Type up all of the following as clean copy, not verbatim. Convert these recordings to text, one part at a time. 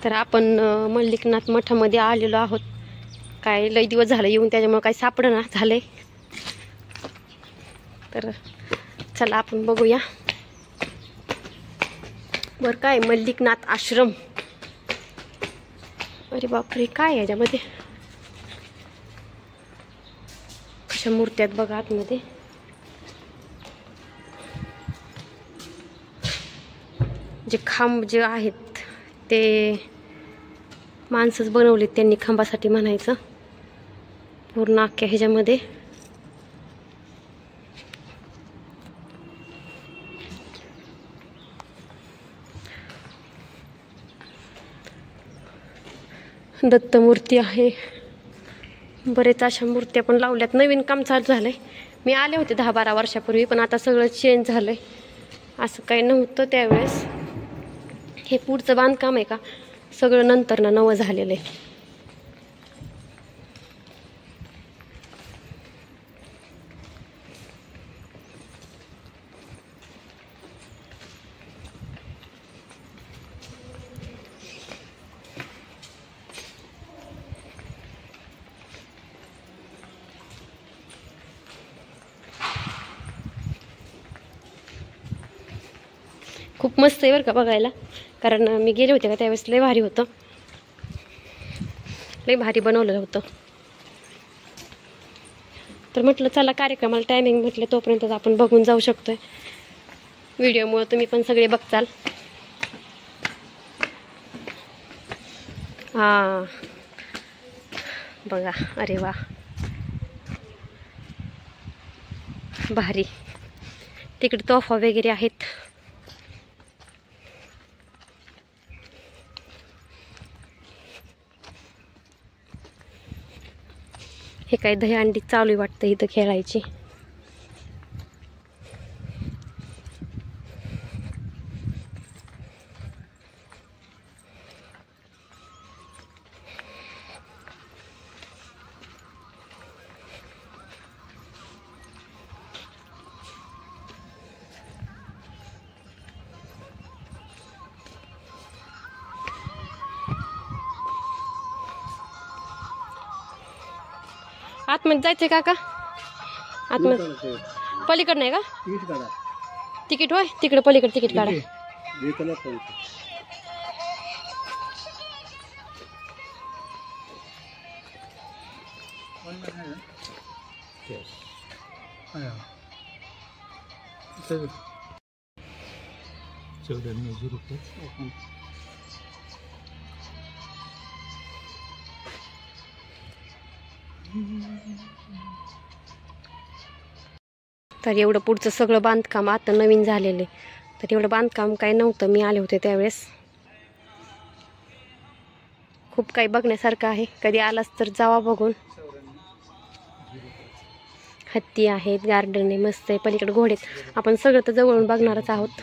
तर आपण मल्लिकनाथ मठामध्ये आलेलो आहोत. काय लई दिवस झालं येऊन, त्याच्यामुळे काही सापडना झालंय. तर चला आपण बघूया. बर काय मल्लिकनाथ आश्रम. अरे बापरे, काय आहे याच्यामध्ये? कशा मूर्त्या आहेत बघा आतमध्ये. जे खांब जे आहेत ते माणसंच बनवलेत त्यांनी खांबासाठी म्हणायचं. पूर्ण अख्ख्या ह्याच्यामध्ये दत्तमूर्ती आहे. बरेच अशा मूर्त्या पण लावल्यात. नवीन काम चालू झालंय. मी आले होते 10-12 वर्षापूर्वी, पण आता सगळं चेंज झालंय. असं काही नव्हतं त्यावेळेस. हे पुढचं बांधकाम आहे का सगळं नंतर नवं झालेलं आहे. खूप मस्त आहे बरं का बघायला. कारण मी गेले होते का त्यावेळेस लय भारी होतं. लय भारी बनवलेलं होतं. तर म्हटलं चला कार्यक्रमाला टायमिंग म्हटलं तोपर्यंत आपण बघून जाऊ शकतोय. व्हिडिओमुळे तुम्ही पण सगळे बघताल. हां बघा, अरे वा भारी. तिकडे तोफा वगैरे आहेत. हे काय दहीहंडी चालू वाटतं इथं खेळायची. आतमध्ये जायचंय काका? आतमध्ये पलीकड नाही का तिकीट? होय तिकडे पलीकडे तिकीट काढा. तर एवढं पुढचं सगळं बांधकाम आता नवीन झालेलं आहे. तर एवढं बांधकाम काही नव्हतं मी आले होते त्यावेळेस. खूप काही बघण्यासारखं आहे. कधी आलास तर जावा बघून. हत्ती आहेत, गार्डन आहे मस्त आहे. पलीकडे घोडेत. आपण सगळं तर जवळून बघणारच आहोत.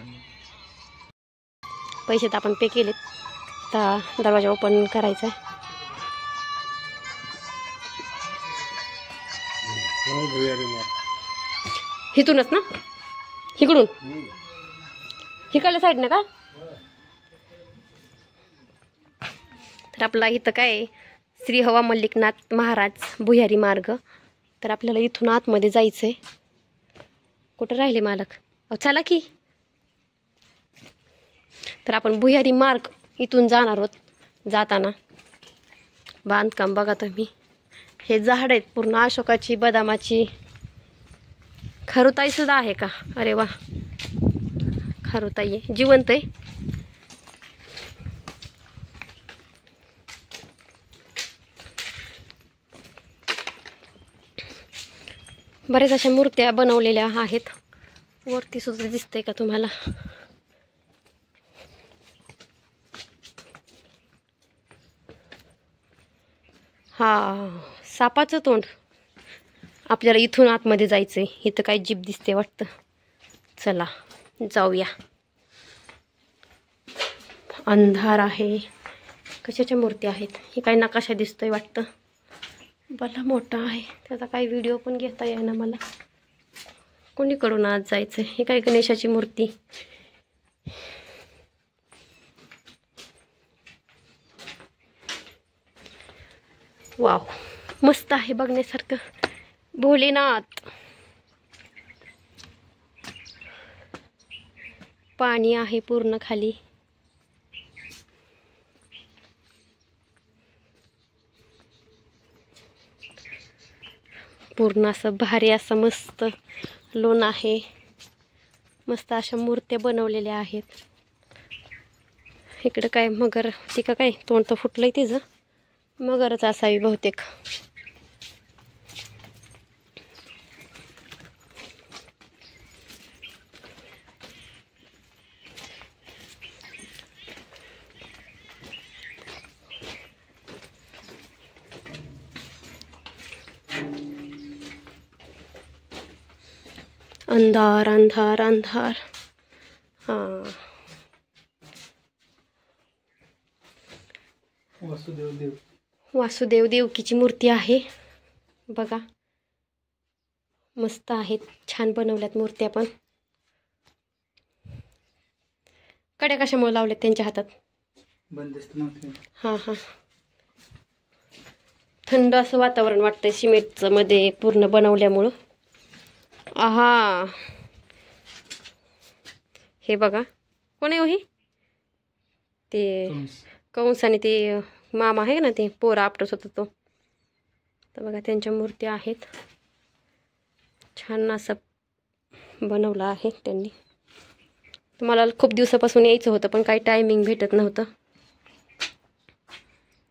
पैसे तर आपण पे केलेत. आता दरवाजा ओपन करायचा आहे. इथूनच ना? इकडून इकडल्या साईडनं का? तर आपला इथं काय श्री हवा मल्लिकनाथ महाराज भुयारी मार्ग. तर आपल्याला इथून आतमध्ये जायचंय. कुठं राहिले मालक? चला की. तर आपण भुयारी मार्ग इथून जाणार आहोत. जाताना बांधकाम बघा तुम्ही. हे झाड आहेत पूर्ण अशोकाची, बदामाची. खारुताई सुद्धा आहे का? अरे वा, खारुताई आहे, जिवंत आहे. बरेच अशा मूर्त्या बनवलेल्या आहेत. वरती सुद्धा दिसतंय का तुम्हाला? हा सापाचं तोंड. आपल्याला इथून आतमध्ये जायचंय. इथं काही जीप दिसते वाटतं. चला जाऊया. अंधार आहे. कशाच्या मूर्ती आहेत? हे काही नकाशा दिसतोय वाटतं. भला मोठा आहे. त्याचा काही व्हिडिओ पण घेता येईना मला. कोणीकडून आज जायचं? हे काय गणेशाची मूर्ती. वाव, मस्त आहे बघण्यासारखं. भोलेनाथ, पाणी आहे पूर्ण खाली. पूर्ण असं भारी असं मस्त लोण आहे. मस्त अशा मूर्त्या बनवलेल्या आहेत. इकडं काय मगर, ती का काय तोंड तर फुटलंय तिचं, मगरच असावी बहुतेक. अंधार अंधार अंधार. हां, वासुदेव देवकीची मूर्ती आहे बघा. मस्त आहेत, छान बनवल्यात मूर्त्या पण. कड्या कशामुळे लावल्यात त्यांच्या हातात? बंदिस्त नव्हते. हां हां. थंड असं वातावरण वाटतंय सिमेंटचं मध्ये पूर्ण बनवल्यामुळं. आहा, हे बघा, कोण आहे हो ही? ते कंस आणि ते मामा आहे ना, ते पोरा आपटत होता तो. तर बघा त्यांच्या मूर्त्या आहेत. छान असं बनवलं आहे त्यांनी. तुम्हाला खूप दिवसापासून यायचं होतं पण काही टायमिंग भेटत नव्हतं.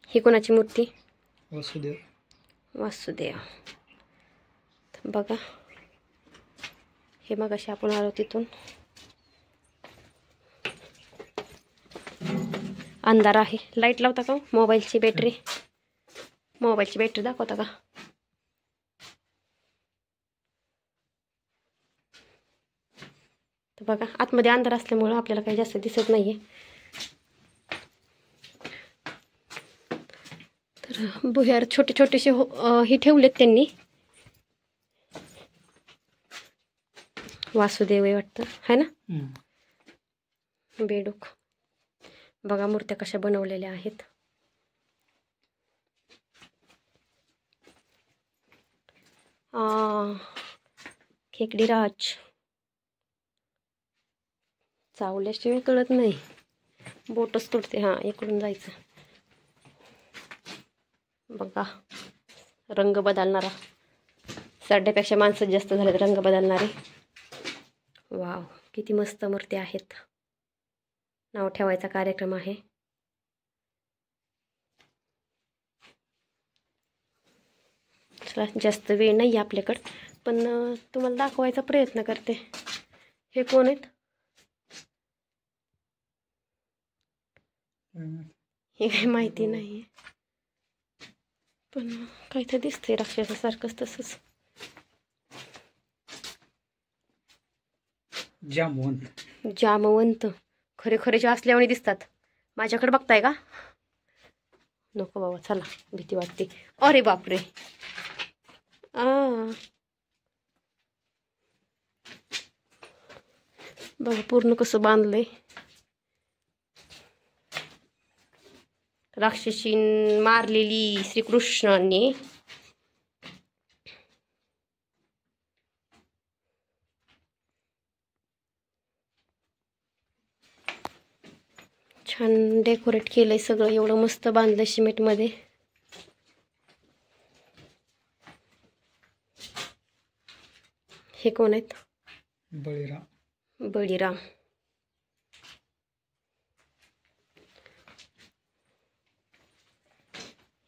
ही कोणाची मूर्ती? वासुदेव. वासुदेव. बघा, हे मग अशी आपण आलो तिथून. अंधार आहे. लाईट लावता का? मोबाईलची बॅटरी दाखवता का? तर बघा, आतमध्ये अंधार असल्यामुळं आपल्याला काही जास्त दिसत नाहीये. तर भुयार छोटे छोटेसे हे ठेवलेत त्यांनी. वासुदेव आहे वाटतं, है ना? बेडूक. बघा मूर्त्या कशा बनवलेल्या आहेत. खेकडीराज. चावल्याशिवाय कळत नाही, बोटच तुटते. हां, इकडून जायचं. बघा, रंग बदलणारा. सड्यापेक्षा माणसं जास्त झालेत रंग बदलणारे. वाव, किती मस्त मूर्ती आहेत. नाव ठेवायचा कार्यक्रम आहे. चला, जास्त वेळ नाही आपल्याकडं, पण तुम्हाला दाखवायचा प्रयत्न करते. हे कोण आहेत? हे काही माहिती नाही, पण काही तर दिसतंय राक्षसासारखंच तसंच. जामवंत खरे खरेचे असल्यामुळे दिसतात. माझ्याकडे बघताय का? नको बाबा, चला, भीती वाटते. अरे बापरे. बघा पूर्ण कसं बांधलंय. राक्षसी मारलेली श्रीकृष्णाने. छान डेकोरेट केलंय सगळं, एवढं मस्त बांधलंय सिमेंटमध्ये. हे कोण आहेत? बळीराम.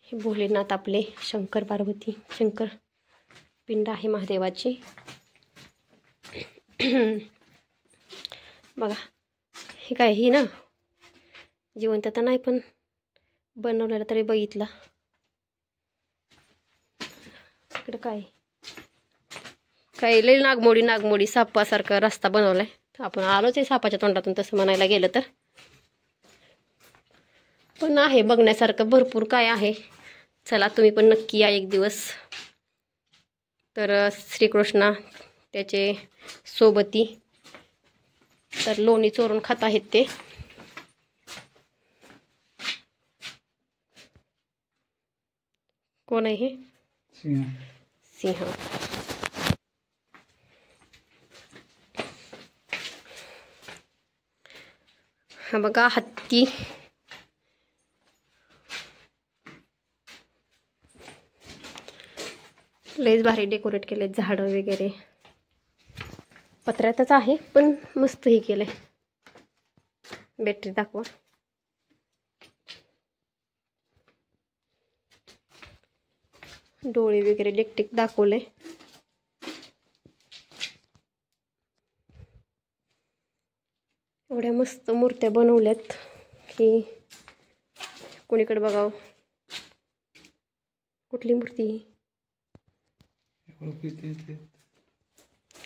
हे भोलेनाथ आपले, शंकर पार्वती. शंकर पिंड आहे महादेवाची. बघा, हे काय, ही ना जिवंत तर नाही पण बनवलेलं तरी बघितलं. इकडं काय लई नागमोडी सापासारखा रस्ता बनवलाय. आपण आलोच आहे सापाच्या तोंडातून तसं म्हणायला गेलं तर. पण आहे बघण्यासारखं भरपूर काय आहे. चला, तुम्ही पण नक्की या एक दिवस. तर श्रीकृष्ण त्याचे सोबती तर लोणी चोरून खात आहेत ते. कोण आहे हे? सिंह. सिंह. हा बघा हत्ती. लयच भारी डेकोरेट केले, झाडं वगैरे. पत्र्यातच आहे पण मस्त हे केलंय. बॅटरी दाखवा. डोळे वगैरे इलेक्ट्रिक दाखवले. एवढ्या मस्त मूर्त्या बनवल्यात की कोणीकडे बघावं. कुठली मूर्ती?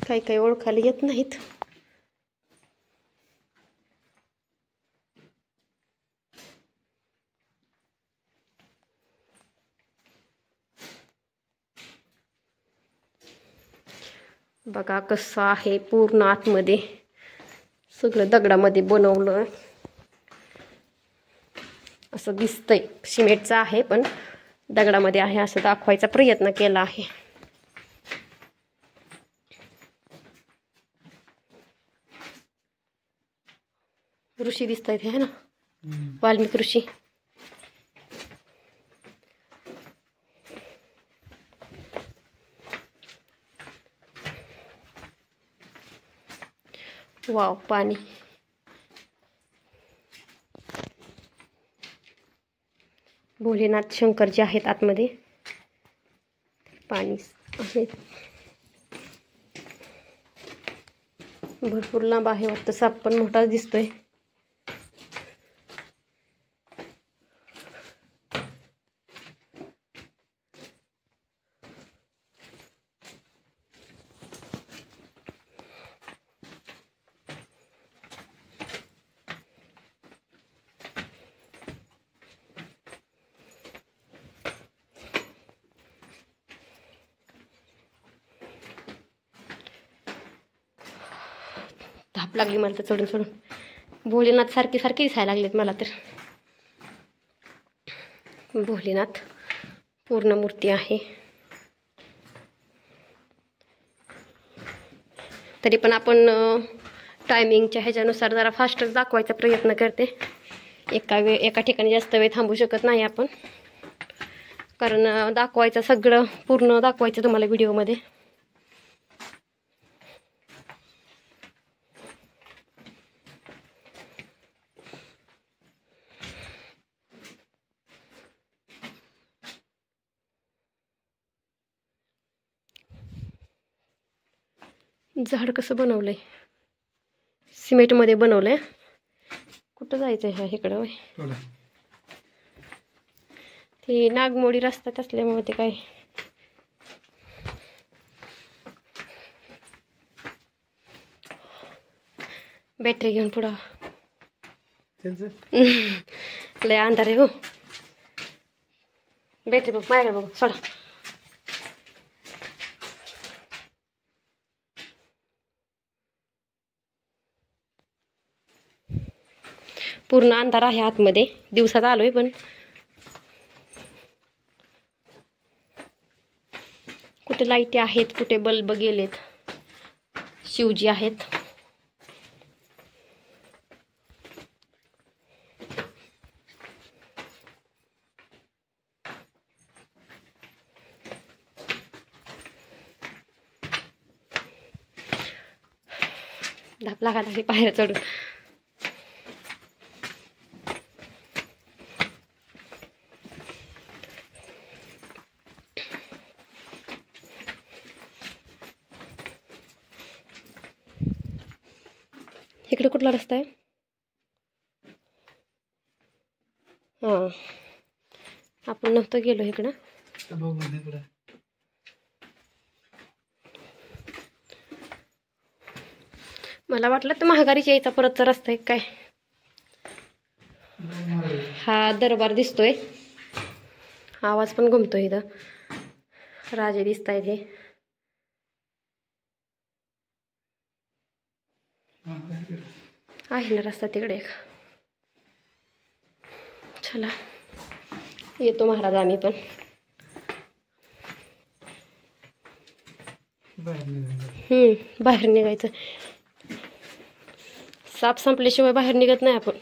काही काही ओळखायला येत नाहीत. बघा कसं आहे पूर्ण आतमध्ये. सगळं दगडामध्ये बनवलं असं दिसतंय. सिमेंटचं आहे पण दगडामध्ये आहे असं दाखवायचा प्रयत्न केला आहे. ऋषी दिसत आहेत हे ना, वाल्मिक ऋषी. वाव, पाणी. भोलेनाथ शंकर जे आहेत आतमध्ये. पाणी आहे. भरपूर लांब आहे वाटतं. साप पण मोठाच दिसतोय. धाप लागली मला तर चढून चढून. भोलेनाथ सारखे सारखे दिसायला लागलेत मला तर. भोलेनाथ पूर्ण मूर्ती आहे. तरी पण आपण टायमिंगच्या ह्याच्यानुसार जरा फास्टच दाखवायचा प्रयत्न करते. एका ठिकाणी जास्त वेळ थांबू शकत नाही आपण, कारण दाखवायचं सगळं पूर्ण दाखवायचं तुम्हाला व्हिडिओमध्ये. झाड कसं बनवलंय, सिमेंटमध्ये बनवलंय. कुठं जायचं ह्या इकडं होय? ते नागमोडी रस्त्यात असल्यामुळे ते काय बॅटरी घेऊन पुढं. लय अंधार आहे हो. बॅटरी बघ माझ्याकडे बघ. सोडा. पूर्ण अंधार आहे आतमध्ये. दिवसात आलोय पण कुठे लाईटी आहेत, कुठे बल्ब गेलेत. शिवजी आहेत. धाप लागायला लागली बाहेर चढून. इकडे कुठला रस्ता आहे? हां, आपण नव्हतं गेलो इकडं. मला वाटलं तर महागारीच यायचा परतचा रस्ता आहे काय. हा दरबार दिसतोय. आवाज पण घुमतोय इथं. राजे दिसत आहेत हे. आहे ना रस्ता तिकडे एक. चला येतो महाराज आम्ही पण. बाहेर निघायचं. बाहेर निघायचं. साप संपल्याशिवाय बाहेर निघत नाही आपण.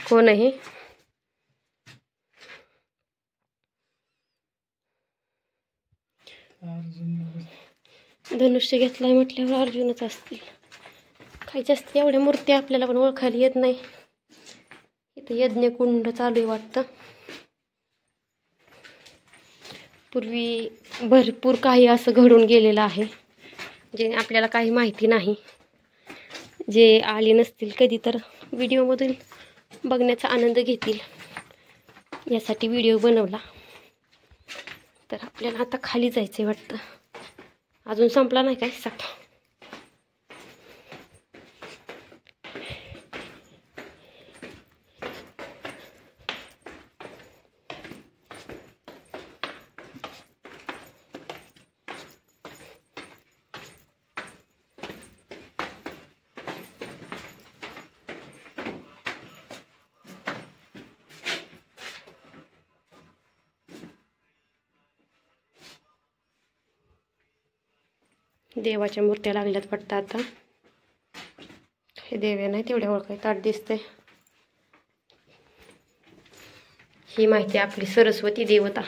कोण आहे? धनुष्य घेतलाय म्हटल्यावर अर्जुनच असतील. काही जास्त एवढ्या मूर्ती आपल्याला पण ओळखायला येत नाही. इथं यज्ञकुंड चालू आहे वाटतं. पूर्वी भरपूर काही असं घडून गेलेलं आहे जे आपल्याला काही माहिती नाही. जे आले नसतील कधी तर व्हिडिओमधून बघण्याचा आनंद घेतील यासाठी व्हिडिओ बनवला. तर आपल्याला आता खाली जायचं आहे वाटतं. अजून संपला नाही काय साप. देवाच्या मूर्त्या लागल्यात वाटतं आता. हे देव नाही तेवढ्या ओळखाय ताट दिसते. ही माहिती आपली सरस्वती देवता.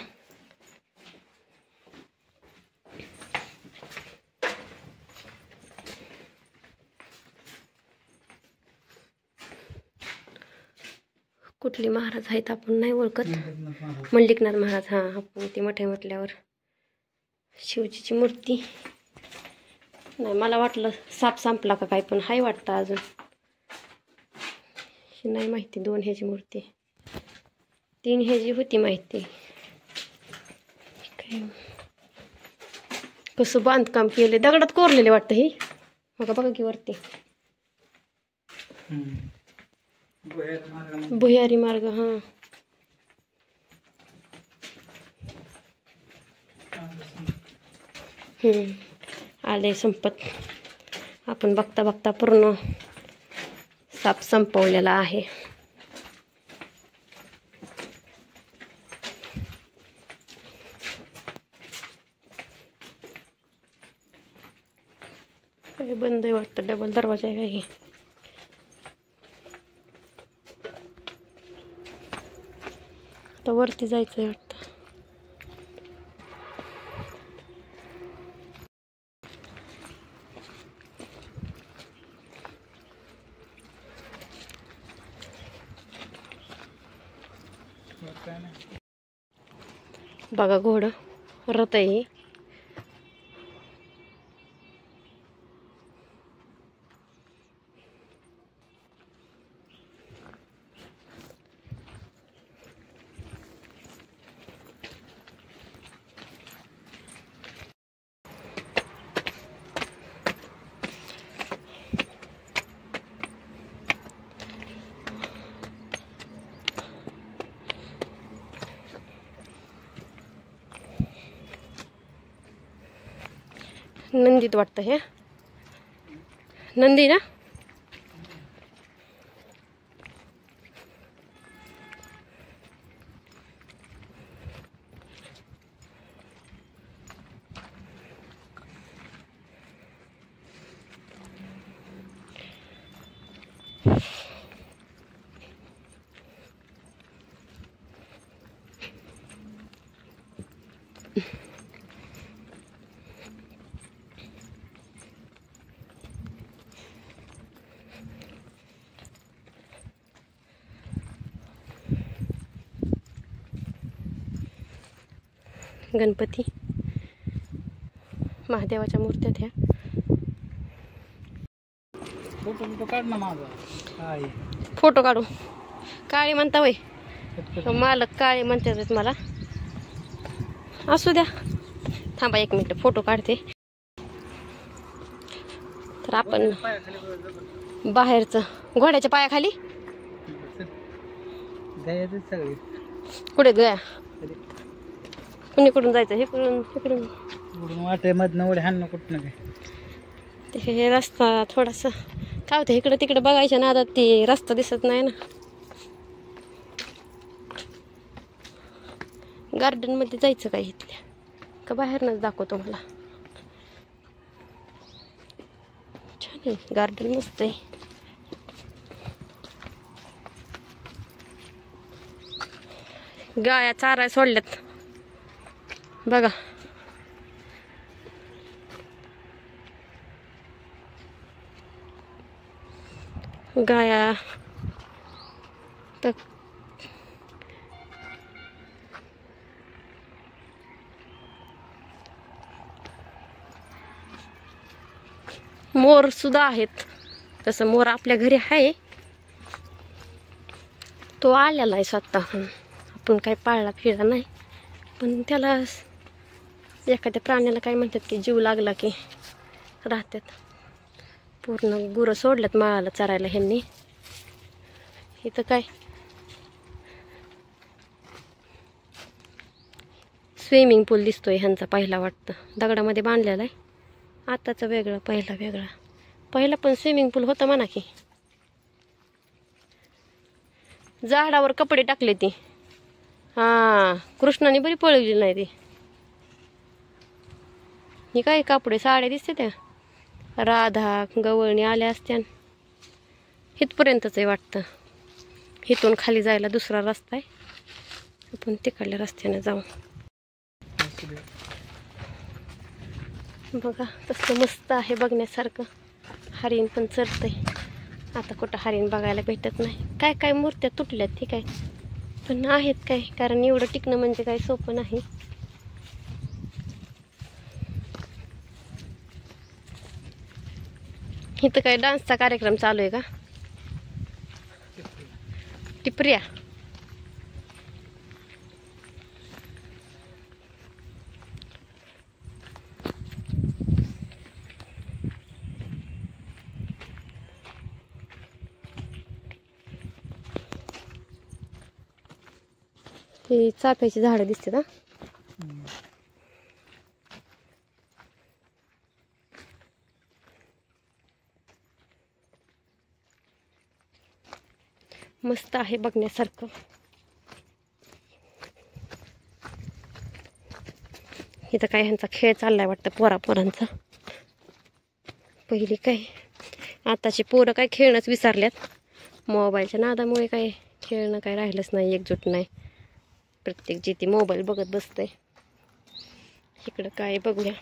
कुठली महाराज आहेत आपण नाही ओळखत. मल्लिकनाथ महाराज. हां, आपण ती मोठ्या म्हटल्यावर शिवजीची मूर्ती नाही. मला वाटलं साप संपला का काय, पण हाय वाटतं अजून. नाही माहिती. 2 ह्याची मूर्ती, 3 ह्याची होती माहिती. काय कसं बांधकाम केले, दगडात कोरलेले वाटतं. ही बघा बघा की वरती भुयारी मार्ग. हां, आले संपत. आपण बघता बघता पूर्ण साप संपवलेला आहे. बंद आहे वाटतं. डबल दरवाजा आहे काही. आता वरती जायचं आहे वाटतं. बघा घोडं रथ आहे. नंदीत वाटतं. हे नंदी ना. गणपती महादेवाच्या मूर्त्यात ह्या. फोटो काढ ना माझा. फोटो काढू. काळी म्हणता वय मालक, काळे म्हणतात मला. असू द्या, थांबा 1 मिनिट फोटो काढते. तर आपण बाहेरचं घोड्याच्या पायाखाली कुठे गया. कुणीकडून जायचं? इकडून वाटेमधनं उड्या हाणं कुठं काय. हे रस्ता थोडासा काय होतं, इकडं तिकडं बघायच्या नादात ते रस्ता दिसत नाही ना. गार्डनमध्ये जायचं काय इथल्या का बाहेरनच दाखवतो मला. छान आहे गार्डन, मस्त आहे. गाया चारा सोडल्यात बघा. गाया तर मोर सुद्धा आहेत. तसं मोर आपल्या घरी आहे, तो आलेला आहे स्वतःहून, आपण काही पाळला फिरला नाही. पण त्याला एखाद्या प्राण्याला काय म्हणतात की जीव लागला की राहतात. पूर्ण गुरं सोडल्यात माळाला चरायला ह्यांनी. इथं काय स्विमिंग पूल दिसतोय ह्यांचा पहिला, वाटतं दगडामध्ये बांधलेला आहे. आताचं वेगळं, पहिला वेगळा. पहिला पण स्विमिंग पूल होता म्हणा की. झाडावर कपडे टाकले ती. हां, कृष्णाने बरी पळवली नाही ती. ही काय कापडे साड्या दिसते त्या. राधा गवळणी आल्या असत्या. इथपर्यंतच आहे वाटतं. इथून खाली जायला दुसरा रस्ता आहे, आपण तिकडल्या रस्त्याने जाऊ. बघा तसं मस्त आहे बघण्यासारखं. हरिण पण चरतंय. आता कुठं हरिण बघायला भेटत नाही. काय काय मूर्त्या तुटल्यात ठीक आहे, पण आहेत काय, कारण एवढं टिकणं म्हणजे काही सोपं नाही. इथं काय डान्सचा कार्यक्रम चालू आहे का? टिपऱ्या. ही चाफ्याची झाडं दिसतात. हा, मस्त आहे बघण्यासारखं. इथं काय ह्यांचा खेळ चाललाय वाटतं, पोरांचा. पहिली काय, आताची पोरं काय खेळणंच विसरल्यात. मोबाईलच्या नादामुळे काय खेळणं काय राहिलंच नाही, एकजूट नाही. प्रत्येक जिथे मोबाईल बघत बसतंय. इकडं काय बघूया,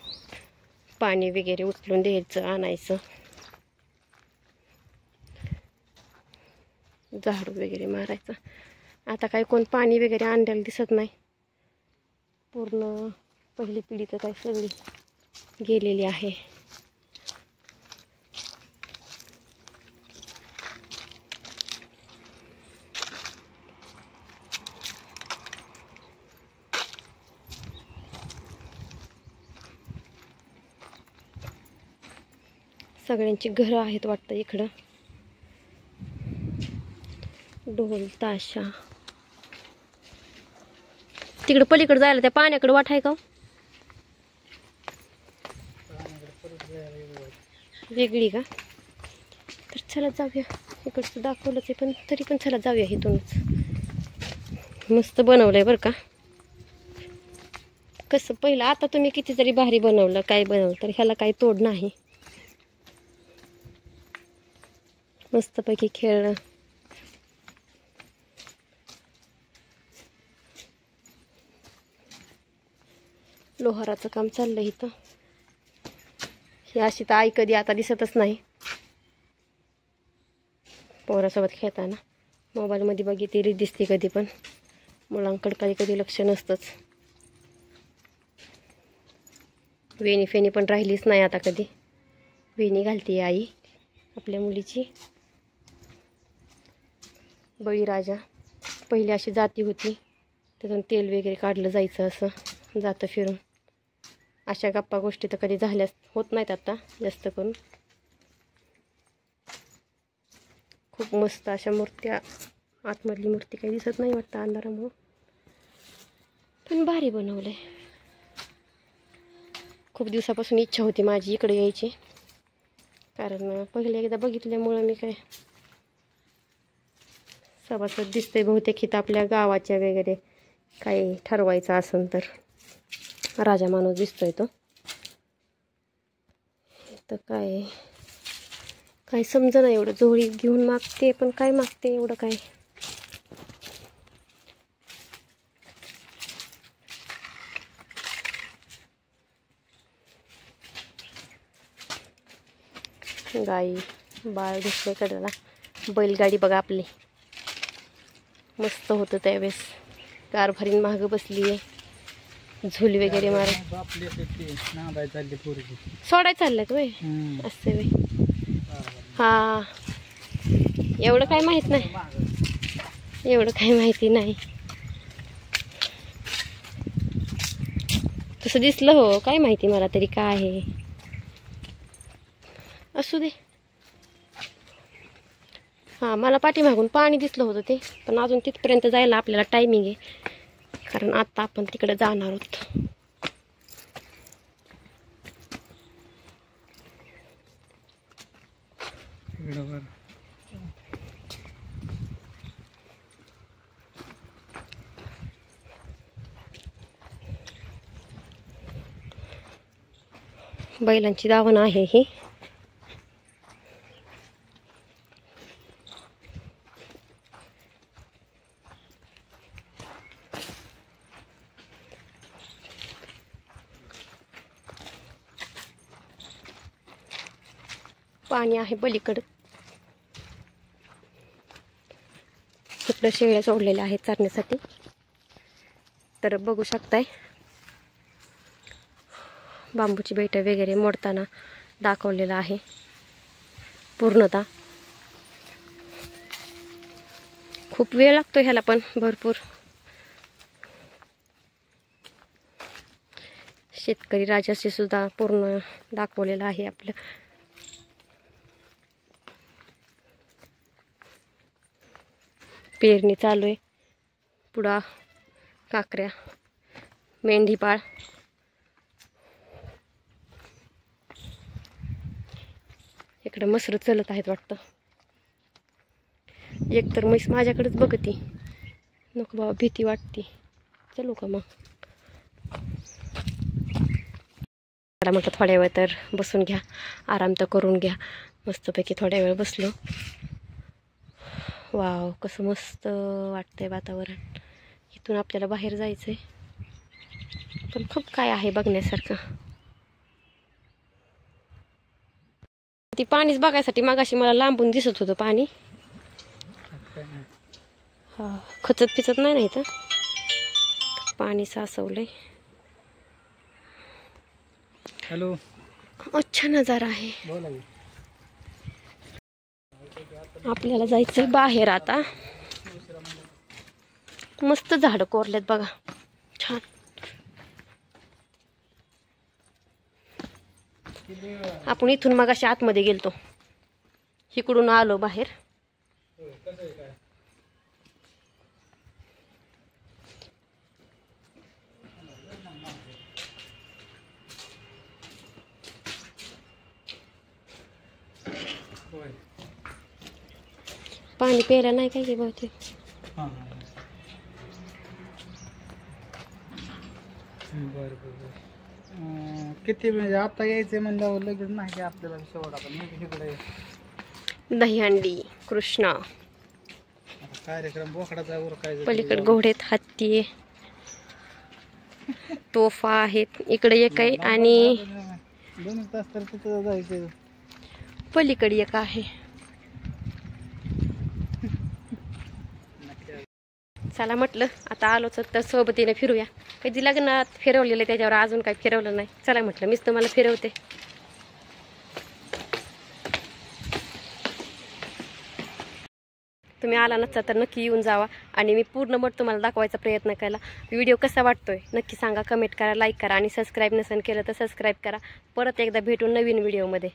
पाणी वगैरे उचलून द्यायचं, आणायचं. झाडू वगैरे मारायचं. आता काय कोण पाणी वगैरे आणलेलं दिसत नाही. पूर्ण पहिली पिढी तर काय सगळी गेलेली आहे. सगळ्यांची घरं आहेत वाटतं इकडं. ढोल ताशा. तिकडे पलीकडे जायला त्या पाण्याकडे वाट आहे का वेगळी का? तर चला जाऊया. इकडचं दाखवलंच आहे, पण तरी पण चला जाऊया इथूनच. मस्त बनवलंय बरं का. कसं पहिलं, आता तुम्ही किती जरी भारी बनवलं, काय बनवलं तर ह्याला काही तोड नाही. मस्तपैकी खेळणं. लोहाराचं काम चाललंय इथं. ही अशी तर आई कधी आता दिसतच नाही पोरासोबत खेळताना. मोबाईलमध्ये बघितली दिसते कधी, पण मुलांकडे कधी लक्ष नसतंच. वेणी फेणी पण राहिलीच नाही आता कधी. वेणी घालते आई आपल्या मुलीची. बळीराजा पहिली अशी जाती होती, त्यातून तेल वगैरे काढलं जायचं असं जातं फिरून. अशा गप्पा गोष्टी तर कधी झाल्यास होत नाहीत आता जास्त करून. खूप मस्त अशा मूर्त्या. आतमधली मूर्ती काही दिसत नाही वाटतं अंधारामुळं, पण भारी बनवलंय. खूप दिवसापासून इच्छा होती माझी इकडे यायची, कारण पहिले एकदा बघितल्यामुळं मी काय सभासद दिसतंय बहुतेक इथं आपल्या गावाच्या वगैरे काही ठरवायचं असेल तर. राजा माणूस दिसतोय तो. तर काय समजा नाही एवढं. जोडी घेऊन मागते पण काय मागते एवढं काय. गाई बाळ दिसले कडेला. बैलगाडी बघा आपली मस्त होतं त्यावेळेस. कारभारीन मागं बसली आहे. झुल वगैरे मार सोडाय चाललंय तुम्ही असते वे. हा एवढं काय माहित नाही. एवढं काही माहिती नाही. तसं दिसलं हो. काय माहिती मला तरी काय आहे. असू दे. हां मला पाठीमागून पाणी दिसलं होतं ते. पण अजून तिथपर्यंत जायला आपल्याला टायमिंग आहे. कारण आता आपण तिकडे जाणार आहोत. बैलांची दावण आहे ही. पाणी आहे पलीकडं. इकडं शेळ्या सोडलेल्या आहेत चरण्यासाठी. तर बघू शकताय बांबूची बेट वगैरे मोडताना दाखवलेलं आहे पूर्णतः. खूप वेळ लागतो ह्याला पण भरपूर. शेतकरी राजाशी सुद्धा पूर्ण दाखवलेलं आहे आपलं. पेरणी चालू आहे. पुढा काकऱ्या मेंढीपाळ. इकडे मसर चलत आहेत वाटतं. एक तर म्हैस माझ्याकडेच बघती. नको बाबा भीती वाटते. चलू का मग. मला म्हटलं थोड्या वेळ तर बसून घ्या. आराम तर करून घ्या. मस्तपैकी थोड्या वेळ बसलो. वाव कसं मस्त वाटतंय वातावरण. इथून आपल्याला बाहेर जायचंय पण खूप काय आहे बघण्यासारखं. ती पाणीच बघायसाठी मगाशी मला लांबून दिसत होतं पाणी. हा खचत पिचत नाही ना इथं. पाणी साचवलंय. हॅलो अच्छा नजारा आहे. आपल्याला जायचंय बाहेर आता. मस्त झाड कोरलेत बघा छान. आपण इथून मग अशा आतमध्ये गेलतो. इकडून आलो बाहेर. पाणी प्यायला नाही काय बहुतेक. किती म्हणजे आता यायचंय म्हणल्यावर लगेच नाही की आपल्याला शेवट. आपण इकडे दहीहंडी कृष्णा. कार्यक्रम बोकडाचा उरकायचा. पलीकडे घोडेत हत्ती तोफा आहेत. इकडे एक आहे आणि 2 तास तर तिथं जायचं. पलीकडे एक आहे. चला म्हटलं आता आलोच तर सोबतीने फिरूया. कधी लग्नात फिरवलेलं त्याच्यावर अजून काही फिरवलं नाही. चला म्हटलं मीच तुम्हाला फिरवते. तुम्ही आला नसता तर नक्की येऊन जावा. आणि मी पूर्ण मठ तुम्हाला दाखवायचा प्रयत्न केला. व्हिडिओ कसा वाटतोय नक्की सांगा. कमेंट करा, लाईक करा आणि सबस्क्राईब नसेल केलं तर सबस्क्राईब करा. परत एकदा भेटून नवीन व्हिडिओमध्ये.